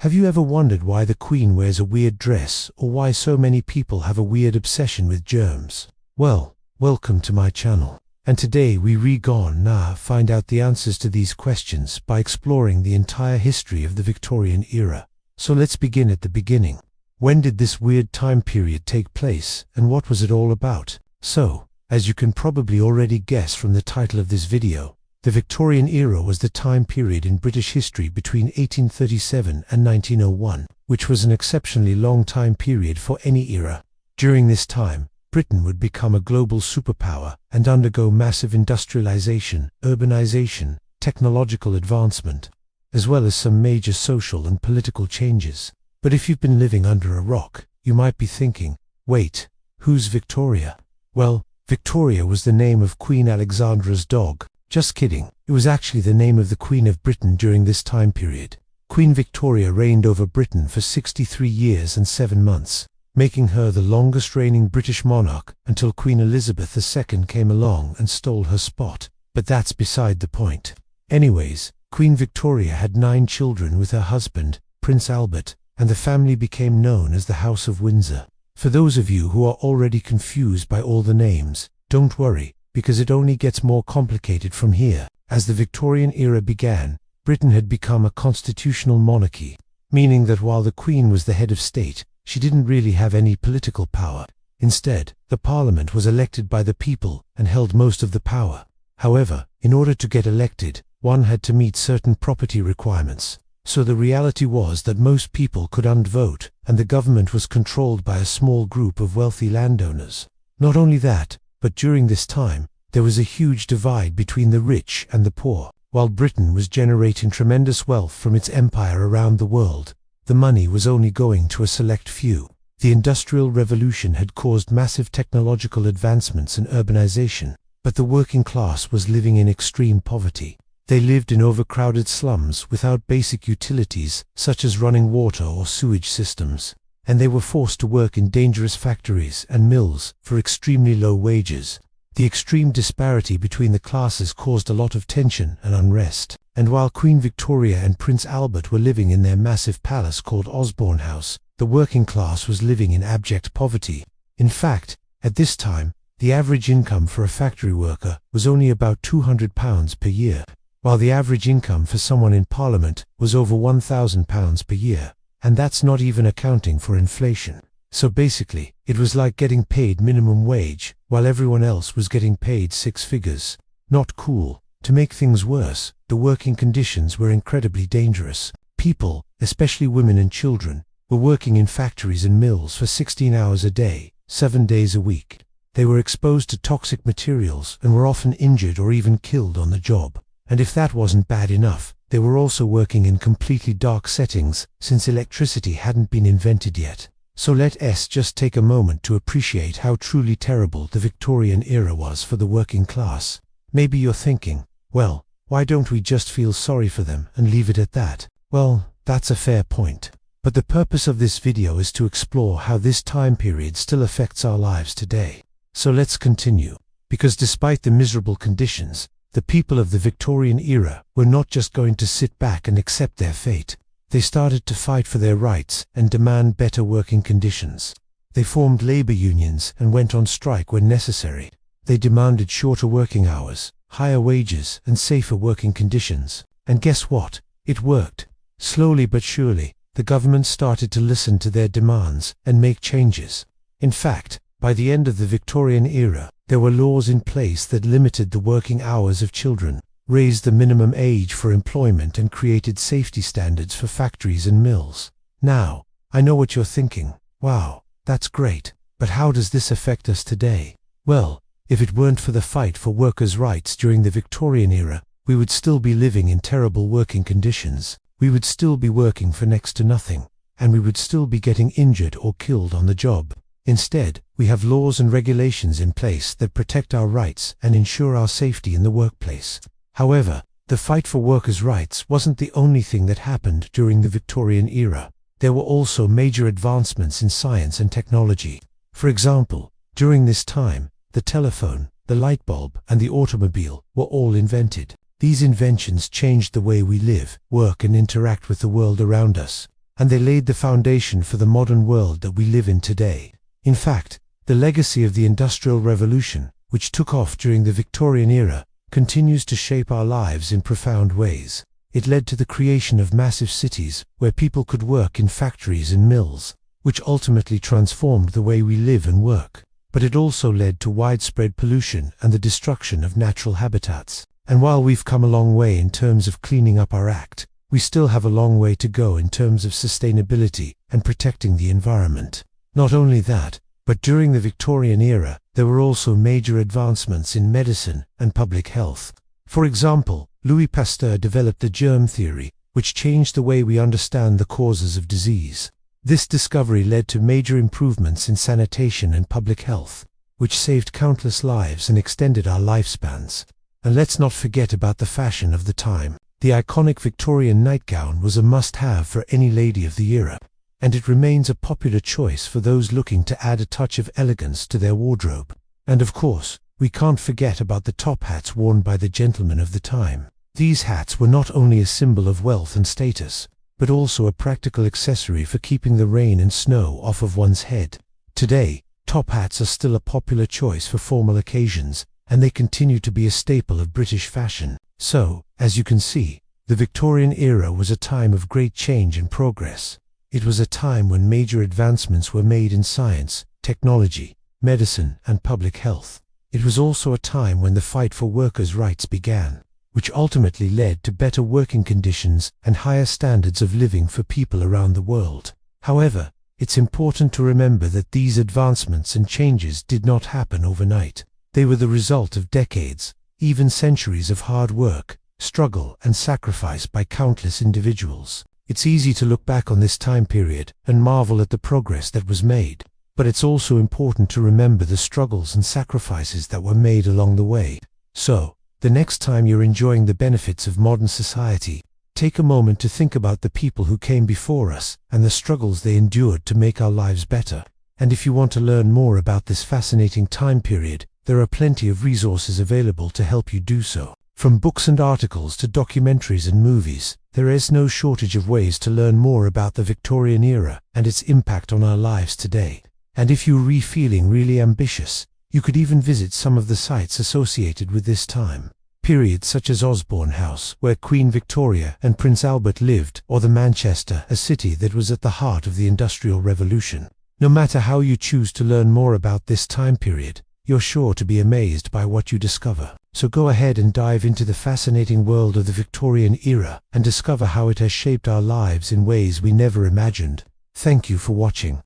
Have you ever wondered why the Queen wears a weird dress, or why so many people have a weird obsession with germs? Well, welcome to my channel. And today we find out the answers to these questions by exploring the entire history of the Victorian era. So let's begin at the beginning. When did this weird time period take place, and what was it all about? So, as you can probably already guess from the title of this video, the Victorian era was the time period in British history between 1837 and 1901, which was an exceptionally long time period for any era. During this time, Britain would become a global superpower and undergo massive industrialization, urbanization, technological advancement, as well as some major social and political changes. But if you've been living under a rock, you might be thinking, wait, who's Victoria? Well, Victoria was the name of Queen Alexandra's dog. Just kidding, it was actually the name of the Queen of Britain during this time period. Queen Victoria reigned over Britain for 63 years and 7 months, making her the longest reigning British monarch until Queen Elizabeth II came along and stole her spot. But that's beside the point. Anyways, Queen Victoria had 9 children with her husband, Prince Albert, and the family became known as the House of Windsor. For those of you who are already confused by all the names, don't worry, because it only gets more complicated from here. As the Victorian era began, Britain had become a constitutional monarchy, meaning that while the Queen was the head of state, she didn't really have any political power. Instead, the Parliament was elected by the people and held most of the power. However, in order to get elected, one had to meet certain property requirements. So the reality was that most people couldn't vote, and the government was controlled by a small group of wealthy landowners. Not only that, but during this time, there was a huge divide between the rich and the poor. While Britain was generating tremendous wealth from its empire around the world, the money was only going to a select few. The Industrial Revolution had caused massive technological advancements and urbanization, but the working class was living in extreme poverty. They lived in overcrowded slums without basic utilities such as running water or sewage systems, and they were forced to work in dangerous factories and mills for extremely low wages. The extreme disparity between the classes caused a lot of tension and unrest. And while Queen Victoria and Prince Albert were living in their massive palace called Osborne House, the working class was living in abject poverty. In fact, at this time, the average income for a factory worker was only about £200 per year, while the average income for someone in Parliament was over £1,000 per year. And that's not even accounting for inflation. So basically, it was like getting paid minimum wage, while everyone else was getting paid 6 figures. Not cool. To make things worse, the working conditions were incredibly dangerous. People, especially women and children, were working in factories and mills for 16 hours a day, 7 days a week. They were exposed to toxic materials and were often injured or even killed on the job. And if that wasn't bad enough, they were also working in completely dark settings, since electricity hadn't been invented yet. So let's just take a moment to appreciate how truly terrible the Victorian era was for the working class. Maybe you're thinking, well, why don't we just feel sorry for them and leave it at that? Well, that's a fair point. But the purpose of this video is to explore how this time period still affects our lives today. So let's continue. Because despite the miserable conditions, the people of the Victorian era were not just going to sit back and accept their fate. They started to fight for their rights and demand better working conditions. They formed labor unions and went on strike when necessary. They demanded shorter working hours, higher wages, and safer working conditions. And guess what? It worked. Slowly but surely, the government started to listen to their demands and make changes. In fact, by the end of the Victorian era, there were laws in place that limited the working hours of children, raised the minimum age for employment, and created safety standards for factories and mills. Now, I know what you're thinking. Wow, that's great. But how does this affect us today? Well, if it weren't for the fight for workers' rights during the Victorian era, we would still be living in terrible working conditions. We would still be working for next to nothing, and we would still be getting injured or killed on the job. Instead, we have laws and regulations in place that protect our rights and ensure our safety in the workplace. However, the fight for workers' rights wasn't the only thing that happened during the Victorian era. There were also major advancements in science and technology. For example, during this time, the telephone, the light bulb, and the automobile were all invented. These inventions changed the way we live, work, and interact with the world around us. and they laid the foundation for the modern world that we live in today. In fact, the legacy of the Industrial Revolution, which took off during the Victorian era, continues to shape our lives in profound ways. It led to the creation of massive cities where people could work in factories and mills, which ultimately transformed the way we live and work. But it also led to widespread pollution and the destruction of natural habitats. And while we've come a long way in terms of cleaning up our act, we still have a long way to go in terms of sustainability and protecting the environment. Not only that, but during the Victorian era, there were also major advancements in medicine and public health. For example, Louis Pasteur developed the germ theory, which changed the way we understand the causes of disease. This discovery led to major improvements in sanitation and public health, which saved countless lives and extended our lifespans. And let's not forget about the fashion of the time. The iconic Victorian nightgown was a must-have for any lady of the era, and it remains a popular choice for those looking to add a touch of elegance to their wardrobe. And of course, we can't forget about the top hats worn by the gentlemen of the time. These hats were not only a symbol of wealth and status, but also a practical accessory for keeping the rain and snow off of one's head. Today, top hats are still a popular choice for formal occasions, and they continue to be a staple of British fashion. So, as you can see, the Victorian era was a time of great change and progress. It was a time when major advancements were made in science, technology, medicine, and public health. It was also a time when the fight for workers' rights began, which ultimately led to better working conditions and higher standards of living for people around the world. However, it's important to remember that these advancements and changes did not happen overnight. They were the result of decades, even centuries of hard work, struggle, and sacrifice by countless individuals. It's easy to look back on this time period and marvel at the progress that was made, but it's also important to remember the struggles and sacrifices that were made along the way. So, the next time you're enjoying the benefits of modern society, take a moment to think about the people who came before us and the struggles they endured to make our lives better. And if you want to learn more about this fascinating time period, there are plenty of resources available to help you do so. From books and articles to documentaries and movies, there is no shortage of ways to learn more about the Victorian era and its impact on our lives today. And if you're feeling really ambitious, you could even visit some of the sites associated with this time period, such as Osborne House, where Queen Victoria and Prince Albert lived, or the Manchester, a city that was at the heart of the Industrial Revolution. No matter how you choose to learn more about this time period, you're sure to be amazed by what you discover. So go ahead and dive into the fascinating world of the Victorian era and discover how it has shaped our lives in ways we never imagined. Thank you for watching.